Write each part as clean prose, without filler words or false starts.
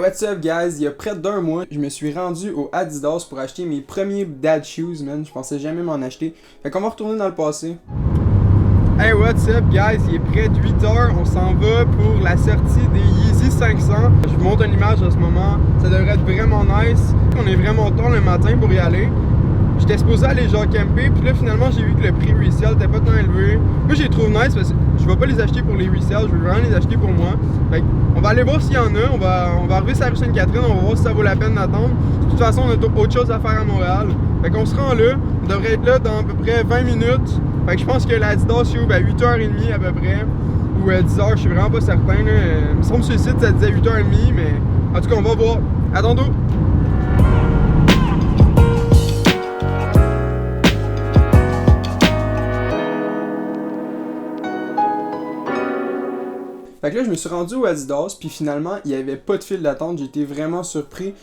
What's up guys, il y a près d'1 mois, je me suis rendu au Adidas pour acheter mes premiers dad shoes, man. Je pensais jamais m'en acheter. Fait qu'on va retourner dans le passé. Hey, what's up guys, il est près de 8h, on s'en va pour la sortie des Yeezy 500. Je vous montre une image en ce moment, ça devrait être vraiment nice. On est vraiment tard le matin pour y aller. J'étais supposé aller genre camper, puis là finalement j'ai vu que le prix resale était pas tant élevé. Moi j'ai trouvé nice parce que je vais pas les acheter pour les resales, je veux vraiment les acheter pour moi. Fait on va aller voir s'il y en a, on va arriver sur la rue Sainte-Catherine, on va voir si ça vaut la peine d'attendre. De toute façon on a autre chose à faire à Montréal. Fait qu'on se rend là, on devrait être là dans à peu près 20 minutes. Fait que je pense que l'Adidas ouvre à 8h30 à peu près, ou à 10h, je suis vraiment pas certain là. Il me semble sur le site ça disait 8h30, mais en tout cas on va voir. À tantôt! Fait que là, je me suis rendu au Adidas, puis finalement, il n'y avait pas de file d'attente. J'ai été vraiment surpris.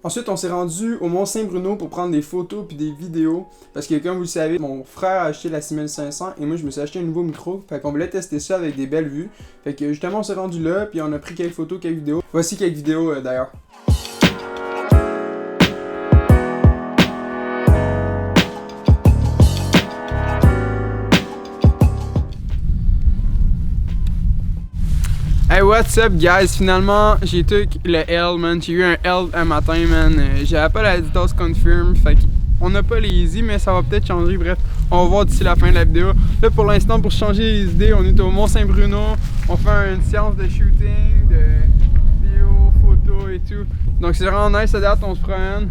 Ensuite, on s'est rendu au Mont-Saint-Bruno pour prendre des photos puis des vidéos. Parce que comme vous le savez, mon frère a acheté la 6500 et moi, je me suis acheté un nouveau micro. Fait qu'on voulait tester ça avec des belles vues. Fait que justement, on s'est rendu là, puis on a pris quelques photos, quelques vidéos. Voici quelques vidéos d'ailleurs. Hey, what's up guys? Finalement, j'ai tout le L, man. J'ai eu un L un matin, man. J'avais pas l'Adidas Confirm, fait qu'on n'a pas les Yeezy, mais ça va peut-être changer. Bref, on va voir d'ici la fin de la vidéo. Là, pour l'instant, pour changer les idées, on est au Mont-Saint-Bruno. On fait une séance de shooting, de vidéo, photos et tout. Donc, c'est vraiment nice, à date, on se promène.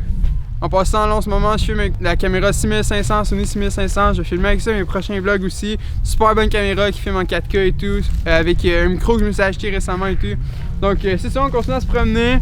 En passant, là, en ce moment, je filme avec la caméra 6500, Sony 6500. Je vais filmer avec ça mes prochains vlogs aussi. Super bonne caméra qui filme en 4K et tout. Avec un micro que je me suis acheté récemment et tout. Donc, c'est ça, on continue à se promener.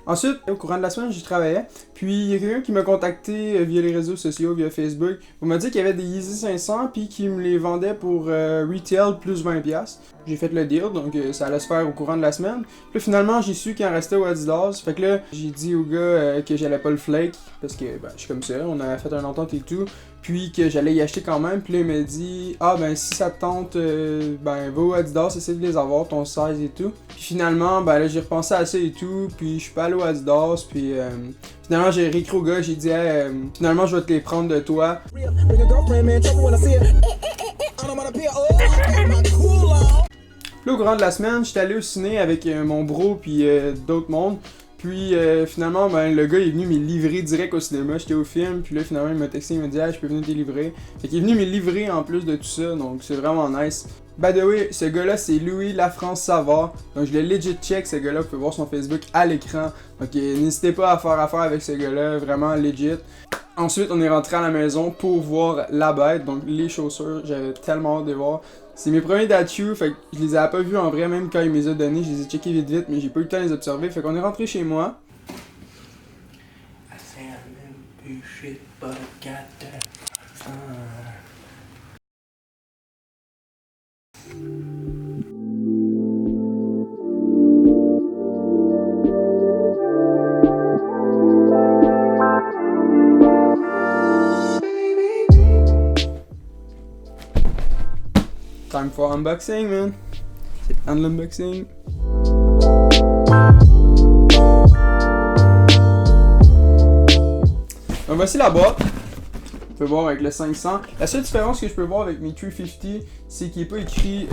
Ensuite, au courant de la semaine, j'y travaillais. Puis, il y a quelqu'un qui m'a contacté via les réseaux sociaux, via Facebook. Il m'a dit qu'il y avait des Yeezy 500 puis qu'il me les vendait pour retail plus 20$. J'ai fait le deal, donc ça allait se faire au courant de la semaine. Puis là, finalement, j'ai su qu'il en restait au Adidas. Fait que là, j'ai dit au gars que j'allais pas le flake. Parce que ben, je suis comme ça, on a fait un entente et tout. Puis que j'allais y acheter quand même. Puis là, il m'a dit, ah ben si ça te tente, ben va au Adidas, essaie de les avoir, ton size et tout. Puis finalement, ben là, j'ai repensé à ça et tout. Puis je suis pas allé au Adidas. Puis finalement, j'ai réécrit au gars, j'ai dit, hey, finalement, je vais te les prendre de toi. Puis là, au courant de la semaine, j'étais allé au ciné avec mon bro puis d'autres mondes. Puis finalement, ben, le gars est venu me livrer direct au cinéma. J'étais au film, puis là finalement il m'a texté, il m'a dit ah, je peux venir te livrer. Fait qu'il est venu me livrer en plus de tout ça, donc c'est vraiment nice. By the way, ce gars-là c'est Louis Lafrance Savard. Donc je l'ai legit check ce gars-là, vous pouvez voir son Facebook à l'écran. Donc n'hésitez pas à faire affaire avec ce gars-là, vraiment legit. Ensuite, on est rentré à la maison pour voir la bête, donc les chaussures, j'avais tellement hâte de voir. C'est mes premiers dad shoes, fait que je les avais pas vus en vrai, même quand il me les a donnés, je les ai checkés vite, mais j'ai pas eu le temps de les observer, fait qu'on est rentré chez moi. Time for unboxing, man. C'est le temps de l'unboxing. Donc voici la boîte. Vous pouvez voir avec le 500. La seule différence que je peux voir avec mes 350, c'est qu'il n'est pas écrit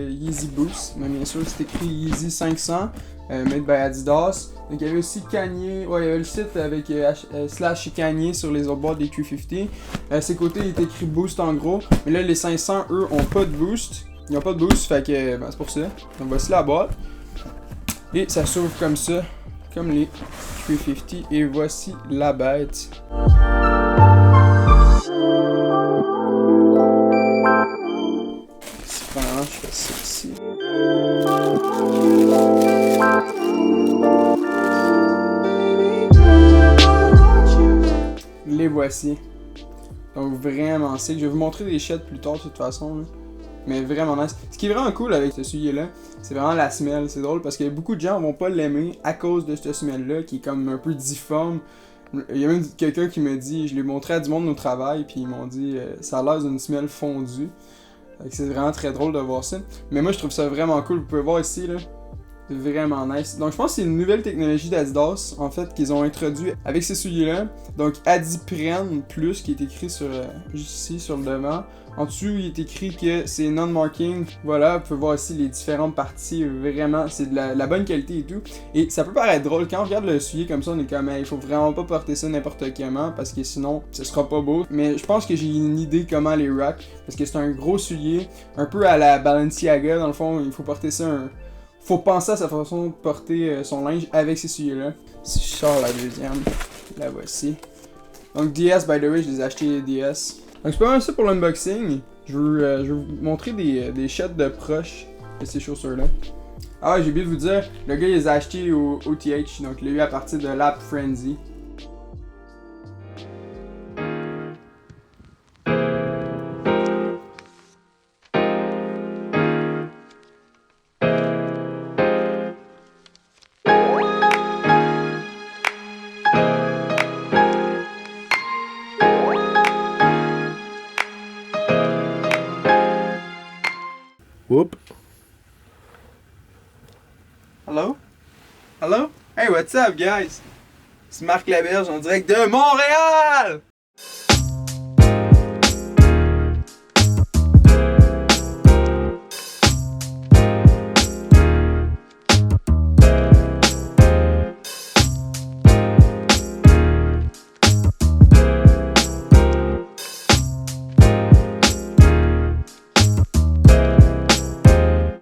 Yeezy Boost. Mais bien sûr, c'est écrit Yeezy 500, made by Adidas. Donc il y avait aussi Kanye, ouais, il y avait le site avec slash Kanye sur les autres boîtes des 350. À ses côtés, il est écrit Boost en gros. Mais là, les 500, eux, ont pas de boost. Ils n'ont pas de boost, fait que ben, c'est pour ça. Donc voici la boîte. Et ça s'ouvre comme ça, comme les 350. Et voici la bête. Vraiment, je fais ça ici. Les voici. Donc vraiment sick. Je vais vous montrer des shots plus tard de toute façon. Là. mais vraiment nice. Ce qui est vraiment cool avec ce soulier-là, c'est vraiment la semelle. C'est drôle parce que beaucoup de gens vont pas l'aimer à cause de cette semelle-là qui est comme un peu difforme. Il y a même quelqu'un qui m'a dit, je l'ai montré à du monde au travail, puis ils m'ont dit ça a l'air d'une semelle fondue. C'est vraiment très drôle de voir ça. Mais moi je trouve ça vraiment cool. Vous pouvez voir ici là. C'est vraiment nice. Donc je pense que c'est une nouvelle technologie d'Adidas en fait qu'ils ont introduit avec ces souliers-là. Donc Adipren Plus qui est écrit sur juste ici sur le devant. En dessous il est écrit que c'est non-marking. Voilà, vous pouvez voir ici les différentes parties. Vraiment, c'est de la bonne qualité et tout. Et ça peut paraître drôle quand on regarde le soulier comme ça, on est comme il faut vraiment pas porter ça n'importe comment parce que sinon ce sera pas beau. Mais je pense que j'ai une idée comment les rock parce que c'est un gros soulier, un peu à la Balenciaga dans le fond. Il faut porter ça faut penser à sa façon de porter son linge avec ces souliers-là. Si je sors la deuxième, la voici. Donc DS, by the way, je les ai achetés DS. Donc c'est pas mal ça pour l'unboxing. Je vais vous montrer des shots de proche de ces chaussures-là. Ah, j'ai oublié de vous dire, le gars il les a achetés au OTH, donc il l'a eu à partir de l'App Frenzy. Whoop. Hello? Hello? Hey, what's up, guys? C'est Marc Laberge en direct de Montréal!